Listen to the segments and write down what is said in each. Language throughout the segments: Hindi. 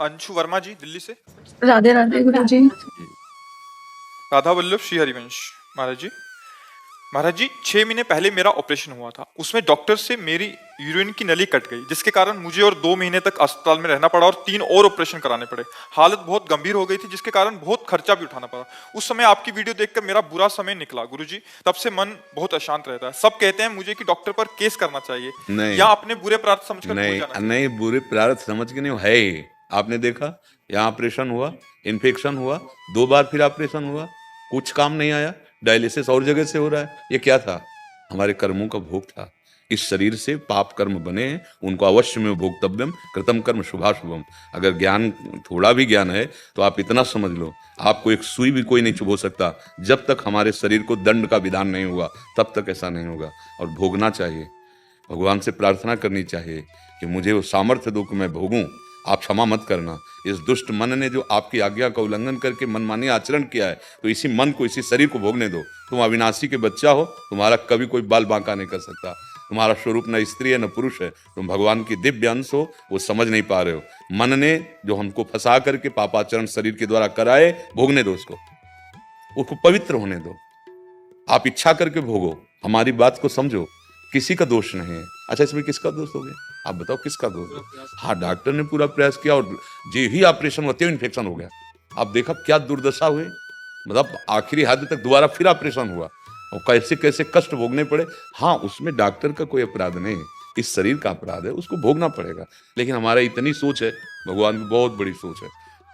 अंशु वर्मा जी दिल्ली से। राधे राधे गुरु जी। राधा वल्लभ श्री हरिवंश। महाराज जी 6 महीने पहले मेरा ऑपरेशन हुआ था। उसमें डॉक्टर से मेरी यूरिन की नली कट गई, जिसके कारण मुझे और 2 महीने तक अस्पताल में रहना पड़ा और 3 और ऑपरेशन कराने पड़े। हालत बहुत गंभीर हो गई थी, जिसके कारण बहुत खर्चा भी उठाना पड़ा। उस समय आपकी वीडियो देखकर मेरा बुरा समय निकला गुरुजी। तब से मन बहुत अशांत रहता है। सब कहते हैं मुझे कि डॉक्टर पर केस करना चाहिए नहीं या अपने बुरे प्रार्थ समझकर भूल जाना चाहिए। नहीं, बुरे प्रारब्ध समझ के नहीं है ही। आपने देखा यहाँ ऑपरेशन हुआ, इन्फेक्शन हुआ, 2 बार फिर ऑपरेशन हुआ, कुछ काम नहीं आया, डायलिसिस और जगह से हो रहा है। ये क्या था? हमारे कर्मों का भोग था। इस शरीर से पाप कर्म बने हैं, उनको अवश्य में भोक्तव्यम कृतम कर्म शुभाशुभम। अगर ज्ञान, थोड़ा भी ज्ञान है तो आप इतना समझ लो, आपको एक सुई भी कोई नहीं चुभो सकता। जब तक हमारे शरीर को दंड का विधान नहीं हुआ तब तक ऐसा नहीं होगा। और भोगना चाहिए, भगवान से प्रार्थना करनी चाहिए कि मुझे वो सामर्थ्य दो कि मैं भोगूं। आप क्षमा मत करना। इस दुष्ट मन ने जो आपकी आज्ञा का उल्लंघन करके मनमानी आचरण किया है, तो इसी मन को, इसी शरीर को भोगने दो। तुम अविनाशी के बच्चा हो, तुम्हारा कभी कोई बाल बांका नहीं कर सकता। तुम्हारा स्वरूप न स्त्री है न पुरुष है, तुम भगवान की दिव्य अंश हो, वो समझ नहीं पा रहे हो। मन ने जो हमको फंसा करके पापाचरण शरीर के द्वारा कराए, भोगने दो उसको पवित्र होने दो। आप इच्छा करके भोगो, हमारी बात को समझो, किसी का दोष नहीं है। अच्छा, इसमें किसका दोष हो गया? आप बताओ किसका दोष है? हाँ, डॉक्टर ने पूरा प्रयास किया और जे ही ऑपरेशन होते हुए इन्फेक्शन हो गया। आप देखा क्या दुर्दशा हुई, मतलब आखिरी हद तक दोबारा फिर ऑपरेशन हुआ और कैसे कैसे कष्ट भोगने पड़े। हाँ, उसमें डॉक्टर का कोई अपराध नहीं है, इस शरीर का अपराध है, उसको भोगना पड़ेगा। लेकिन हमारा इतनी सोच है, भगवान की बहुत बड़ी सोच है।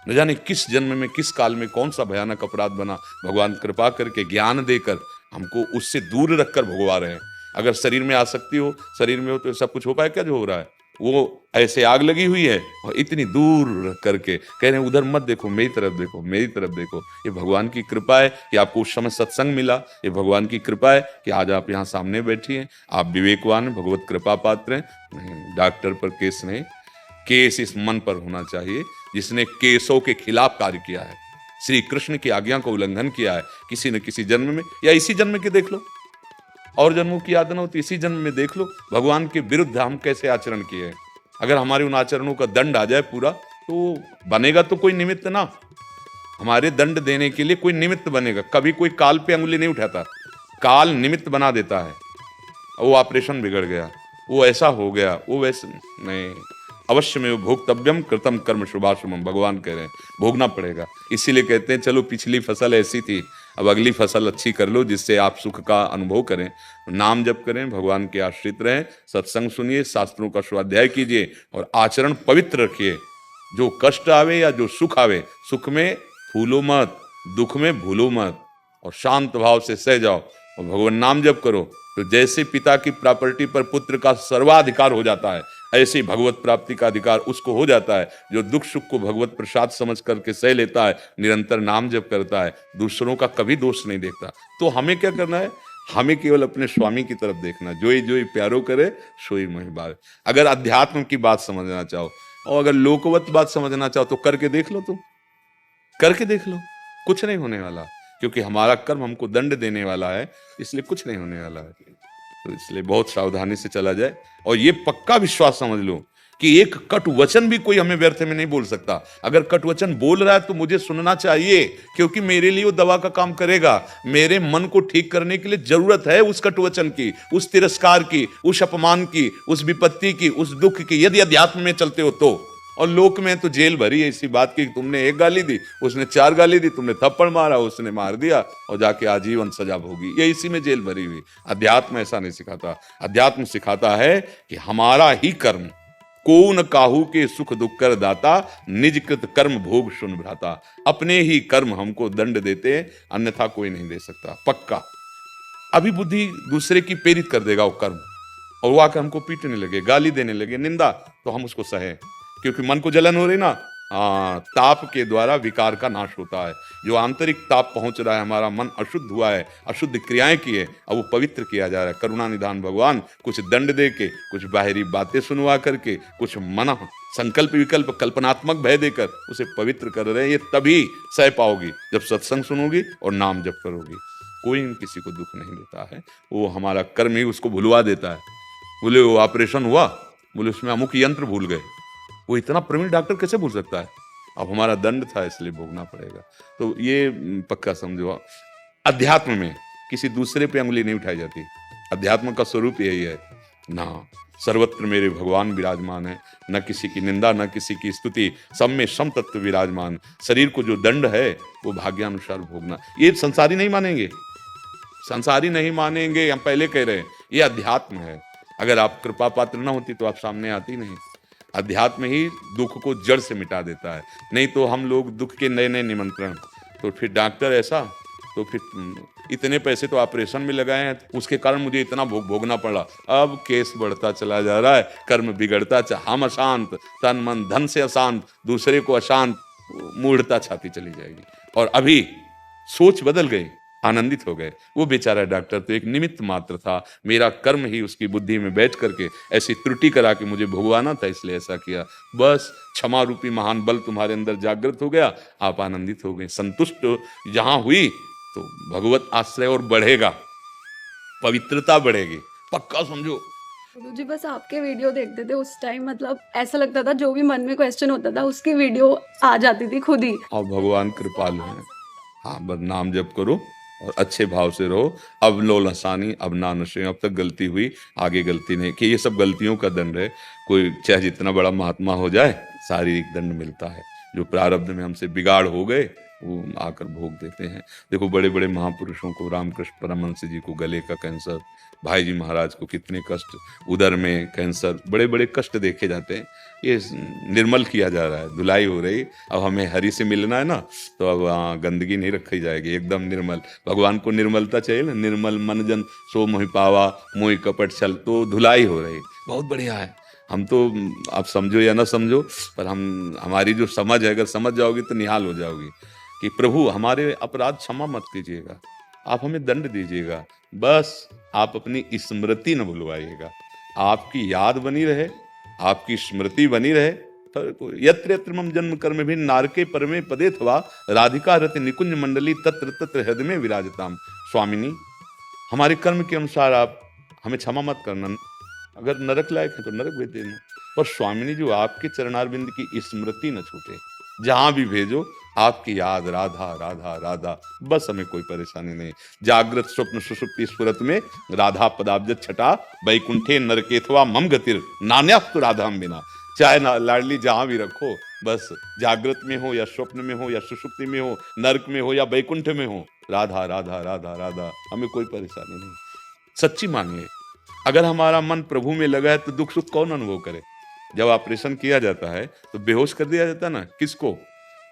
न जाने किस जन्म में, किस काल में कौन सा भयानक अपराध बना, भगवान कृपा करके ज्ञान देकर हमको उससे दूर रखकर भगवा रहे हैं। अगर शरीर में आसक्ति हो, शरीर में हो, तो सब कुछ हो पाए क्या? जो हो रहा है वो ऐसे आग लगी हुई है और इतनी दूर रख करके कह रहे हैं उधर मत देखो, मेरी तरफ देखो, मेरी तरफ देखो। ये भगवान की कृपा है कि आपको उस समय सत्संग मिला। ये भगवान की कृपा है कि आज आप यहाँ सामने बैठी हैं। आप विवेकवान, भगवत कृपा पात्र हैं। डॉक्टर पर केस नहीं, केस इस मन पर होना चाहिए जिसने केसों के खिलाफ कार्य किया है, श्री कृष्ण की आज्ञा का उल्लंघन किया है किसी न किसी जन्म में, या इसी जन्म के देख लो, और जन्मों की याद न हो तो इसी जन्म में देख लो भगवान के विरुद्ध हम कैसे आचरण किए हैं। अगर हमारे उन आचरणों का दंड आ जाए पूरा, तो बनेगा तो कोई निमित्त ना, हमारे दंड देने के लिए कोई निमित्त बनेगा। कभी कोई काल पे अंगुली नहीं उठाता, काल निमित्त बना देता है। वो ऑपरेशन बिगड़ गया, वो ऐसा हो गया, वो वैसे नहीं। अवश्य में भोक्तव्यम कृतम कर्म शुभाशुभम, भगवान कह रहे हैं भोगना पड़ेगा। इसीलिए कहते हैं चलो पिछली फसल ऐसी थी, अब अगली फसल अच्छी कर लो जिससे आप सुख का अनुभव करें। नाम जप करें, भगवान के आश्रित रहें, सत्संग सुनिए, शास्त्रों का स्वाध्याय कीजिए और आचरण पवित्र रखिए। जो कष्ट आवे या जो सुख आवे, सुख में फूलो मत, दुख में भूलो मत, और शांत भाव से सह जाओ और भगवान नाम जप करो। तो जैसे पिता की प्रॉपर्टी पर पुत्र का सर्वाधिकार हो जाता है, ऐसे भगवत प्राप्ति का अधिकार उसको हो जाता है जो दुख सुख को भगवत प्रसाद समझ करके सह लेता है, निरंतर नाम जप करता है, दूसरों का कभी दोष नहीं देखता। तो हमें क्या करना है? हमें केवल अपने स्वामी की तरफ देखना। जोई जोई प्यारो करे सोई मोहि बारे। अगर अध्यात्म की बात समझना चाहो और अगर लोकवत बात समझना चाहो तो करके देख लो, तुम करके देख लो, कुछ नहीं होने वाला, क्योंकि हमारा कर्म हमको दंड देने वाला है, इसलिए कुछ नहीं होने वाला है। तो इसलिए बहुत सावधानी से चला जाए और ये पक्का विश्वास समझ लो कि एक कटु वचन भी कोई हमें व्यर्थ में नहीं बोल सकता। अगर कटु वचन बोल रहा है तो मुझे सुनना चाहिए, क्योंकि मेरे लिए वो दवा का काम करेगा। मेरे मन को ठीक करने के लिए जरूरत है उस कटु वचन की, उस तिरस्कार की, उस अपमान की, उस विपत्ति की, उस दुख की, यदि अध्यात्म में चलते हो तो। और लोक में तो जेल भरी है इसी बात की, तुमने 1 गाली दी, उसने 4 गाली दी, तुमने थप्पड़ मारा, उसने मार दिया और जाके आजीवन सजा भोगी, ये इसी में जेल भरी हुई। अध्यात्म ऐसा नहीं सिखाता। अध्यात्म सिखाता है कि हमारा ही कर्म, को न काहू के सुख दुख कर दाता, निज कृत कर्म भोग सुन भ्राता। अपने ही कर्म हमको दंड देते हैं, अन्यथा कोई नहीं दे सकता, पक्का। अभी बुद्धि दूसरे की प्रेरित कर देगा वो कर्म, और वो आकर हमको पीटने लगे, गाली देने लगे, निंदा, तो हम उसको सहे, क्योंकि मन को जलन हो रही ना। ताप के द्वारा विकार का नाश होता है। जो आंतरिक ताप पहुंच रहा है, हमारा मन अशुद्ध हुआ है, अशुद्ध क्रियाएं की है, अब वो पवित्र किया जा रहा है। करुणा निधान भगवान कुछ दंड दे के, कुछ बाहरी बातें सुनवा करके, कुछ मन संकल्प विकल्प कल्पनात्मक भय देकर उसे पवित्र कर रहे हैं। ये तभी सह पाओगी जब सत्संग सुनोगी और नाम जप करोगी। कोई किसी को दुख नहीं देता है, वो हमारा कर्म ही उसको भुलवा देता है। बोले वो ऑपरेशन हुआ, बोले उसमें अमुक यंत्र भूल गए, वो इतना प्रवीण डॉक्टर कैसे भूल सकता है? अब हमारा दंड था इसलिए भोगना पड़ेगा। तो ये पक्का समझो। अध्यात्म में किसी दूसरे पे अंगुली नहीं उठाई जाती। अध्यात्म का स्वरूप यही है ना, सर्वत्र मेरे भगवान विराजमान है, न किसी की निंदा न किसी की स्तुति, सब में सम तत्व विराजमान। शरीर को जो दंड है वो भाग्यानुसार भोगना। ये संसारी नहीं मानेंगे, संसारी नहीं मानेंगे, हम पहले कह रहे हैं ये अध्यात्म है। अगर आप कृपा पात्र न होती तो आप सामने आती नहीं। अध्यात्म ही दुख को जड़ से मिटा देता है। नहीं तो हम लोग दुख के नए नए निमंत्रण, तो फिर डॉक्टर ऐसा, तो फिर इतने पैसे तो ऑपरेशन में लगाए हैं, उसके कारण मुझे इतना भोगना पड़ा। अब केस बढ़ता चला जा रहा है, कर्म बिगड़ता, हम अशांत, तन मन धन से अशांत, दूसरे को अशांत, मूढ़ता छाती चली जाएगी। और अभी सोच बदल गई, आनंदित हो गए। वो बेचारा डॉक्टर तो एक निमित्त मात्र था, मेरा कर्म ही उसकी बुद्धि में बैठ करके ऐसी त्रुटि करा के मुझे भुगवाना था, इसलिए ऐसा किया। बस क्षमा रूपी महान बल तुम्हारे अंदर जागृत हो गया, आप आनंदित हो गए। संतुष्ट जहां हुई तो भगवत आश्रय और बढ़ेगा, पवित्रता बढ़ेगी, पक्का समझो। गुरुजी बस आपके वीडियो देखते थे उस टाइम, मतलब ऐसा लगता था जो भी मन में क्वेश्चन होता था उसकी वीडियो आ जाती थी खुद ही। और भगवान कृपालु हैं। हाँ, बस नाम जप करो और अच्छे भाव से रहो। अब लो लसानी, अब ना नशे, अब तक गलती हुई, आगे गलती नहीं कि ये सब गलतियों का दंड है। कोई चाहे जितना बड़ा महात्मा हो जाए, शारीरिक दंड मिलता है। जो प्रारब्ध में हमसे बिगाड़ हो गए वो आकर भोग देते हैं। देखो बड़े बड़े महापुरुषों को, रामकृष्ण परमहंस जी को गले का कैंसर, भाई जी महाराज को कितने कष्ट, उदर में कैंसर, बड़े बड़े कष्ट देखे जाते हैं। ये निर्मल किया जा रहा है, धुलाई हो रही। अब हमें हरि से मिलना है ना, तो अब गंदगी नहीं रखी जाएगी, एकदम निर्मल। भगवान को निर्मलता चाहिए ना, निर्मल मन जन सो मोहि पावा, मोहि कपट छल, तो धुलाई हो रही, बहुत बढ़िया है। हम तो, आप समझो या ना समझो, पर हमारी जो समझ है, अगर समझ जाओगी तो निहाल हो जाओगी कि प्रभु हमारे अपराध क्षमा मत कीजिएगा, आप हमें दंड दीजिएगा, बस आप अपनी स्मृति न भुलवाइएगा, आपकी याद बनी रहे, आपकी स्मृति बनी रहे। यत्र यत्र मम जन्म कर्म भी नारके परमे पदे थवा, राधिका रति निकुंज मंडली तत्र तत्र हृदय में विराजताम। स्वामिनी, हमारे कर्म के अनुसार आप हमें क्षमा मत करना, अगर नरक लायक है तो नरक भेज देना, पर स्वामिनी जो आपके चरणारविंद की स्मृति न छूटे, जहां भी भेजो आपकी याद, राधा राधा राधा, बस हमें कोई परेशानी नहीं। जागृत स्वप्न सुषुप्ति स्फुरत में राधा पदाब्ज छटा, वैकुंठे नरकेथवा मम गतिर नान्यास्तु राधा हम बिना। चाहे ना लाडली जहां भी रखो, बस जागृत में हो या स्वप्न में हो या सुषुप्ति में हो, नरक में हो या वैकुंठ में हो, राधा राधा राधा राधा, हमें कोई परेशानी नहीं। सच्ची मानिए, अगर हमारा मन प्रभु में लगा है तो दुख सुख कौन अनुभव करे। जब ऑपरेशन किया जाता है तो बेहोश कर दिया जाता है ना, किसको?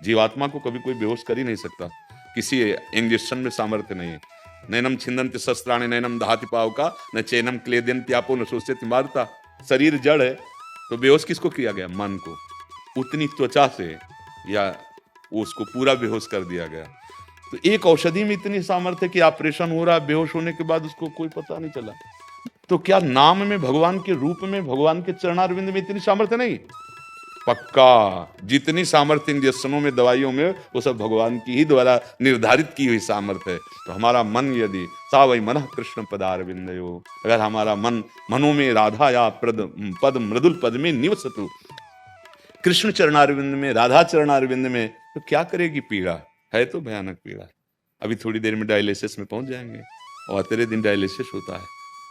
जीवात्मा को कभी कोई बेहोश कर ही नहीं सकता, किसी इंजेक्शन में सामर्थ्य नहीं है। नैनम छिंदन्ति शस्त्राणि नैनम दहाति पावका, न चैनम क्लेदयन्ति आपो न शोष्यति मारुता। शरीर जड़ है तो बेहोश किसको किया गया? मन को, उतनी त्वचा से या उसको पूरा बेहोश कर दिया गया। तो एक औषधि में इतनी सामर्थ्य कि ऑपरेशन हो रहा है, बेहोश होने के बाद उसको कोई पता नहीं चला। तो क्या नाम में, भगवान के रूप में, भगवान के चरणारविंद में इतनी सामर्थ्य नहीं? पक्का, जितनी सामर्थ्य इंजेक्शनों में, दवाइयों में, वो सब भगवान की ही द्वारा निर्धारित की हुई सामर्थ्य है। तो हमारा मन यदि सा वही मन कृष्ण पदारविंदयो, अगर हमारा मन मनो में राधा या पद मृदुल पद में निवसतु, कृष्ण चरणारविंद में, राधा चरणारविंद में, तो क्या करेगी पीड़ा? है तो भयानक पीड़ा। अभी थोड़ी देर में डायलिसिस में पहुंच जाएंगे और तेरे दिन डायलिसिस होता है,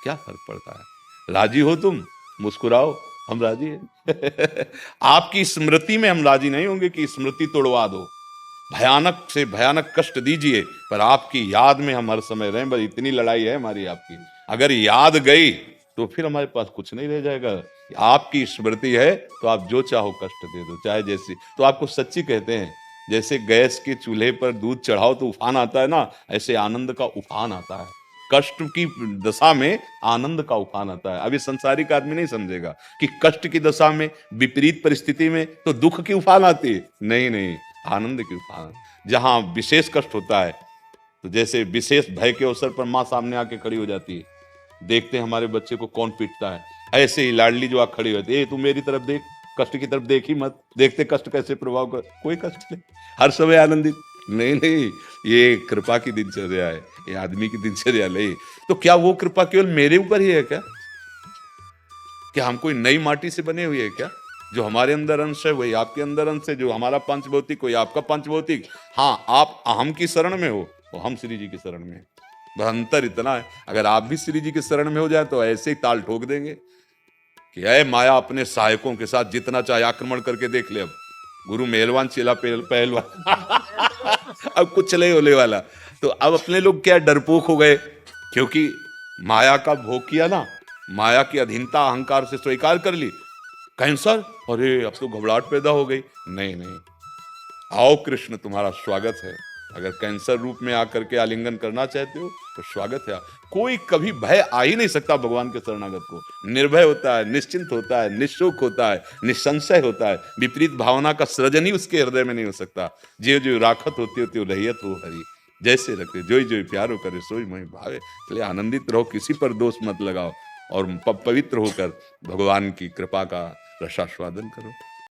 क्या फर्क पड़ता है? राजी हो तुम, मुस्कुराओ, हम राजी हैं। आपकी स्मृति में हम राजी नहीं होंगे कि स्मृति तोड़वा दो, भयानक से भयानक कष्ट दीजिए, पर आपकी याद में हम हर समय रहें। बस इतनी लड़ाई है हमारी आपकी। अगर याद गई तो फिर हमारे पास कुछ नहीं रह जाएगा। आपकी स्मृति है तो आप जो चाहो कष्ट दे दो, चाहे जैसी। तो आपको सच्ची कहते हैं, जैसे गैस के चूल्हे पर दूध चढ़ाओ तो उफान आता है ना, ऐसे आनंद का उफान आता है। कष्ट की दशा में आनंद का उफान आता है। अभी संसारिक आदमी नहीं समझेगा कि कष्ट की दशा में, विपरीत परिस्थिति में तो दुख की उफान आती है। नहीं नहीं, आनंद की उफान। जहां विशेष कष्ट होता है, तो जैसे विशेष भय के अवसर पर माँ सामने आके खड़ी हो जाती है, देखते हैं हमारे बच्चे को कौन पीटता है, ऐसे ही लाडली जो आ खड़ी होती है, तू मेरी तरफ देख, कष्ट की तरफ देख ही मत, देखते कष्ट कैसे प्रभाव कर। कोई कष्ट नहीं, हर समय आनंदित। नहीं नहीं, ये कृपा की दिनचर्या है, ये आदमी की दिनचर्या नहीं। तो क्या वो कृपा केवल मेरे ऊपर ही है क्या? क्या हम कोई नई माटी से बने हुए हैं क्या? जो हमारे अंदर अंश है वही आपके अंदर अंश है, जो हमारा पंचभौतिक वही आपका पंचभौतिक। हाँ, आप अहम की शरण में हो तो हम श्री जी की शरण में हैं। बस अंतर इतना है, अगर आप भी श्री जी की शरण में हो जाए तो ऐसे ही ताल ठोक देंगे कि अय माया अपने सहायकों के साथ जितना चाहे आक्रमण करके देख ले। अब गुरु मेहलवान चेला पहलवान अब कुछ चले होने वाला। तो अब अपने लोग क्या डरपोक हो गए, क्योंकि माया का भोग किया ना, माया की अधीनता अहंकार से स्वीकार कर ली। कैंसर, अरे अब तो घबराहट पैदा हो गई। नहीं नहीं, आओ कृष्ण तुम्हारा स्वागत है। अगर कैंसर रूप में आकर के आलिंगन करना चाहते हो तो स्वागत है। कोई कभी भय आ ही नहीं सकता भगवान के शरणागत को। निर्भय होता है, निश्चिंत होता है, निःशोक होता है, निसंशय होता है। विपरीत भावना का सृजन ही उसके हृदय में नहीं हो सकता। जो जो राखत होती होती हो रहियत हो हरि, जैसे रखे जोई जोई प्यारो करे सोई मोहि भावे। इसलिए आनंदित रहो, किसी पर दोष मत लगाओ और पवित्र होकर भगवान की कृपा का रसास्वादन करो।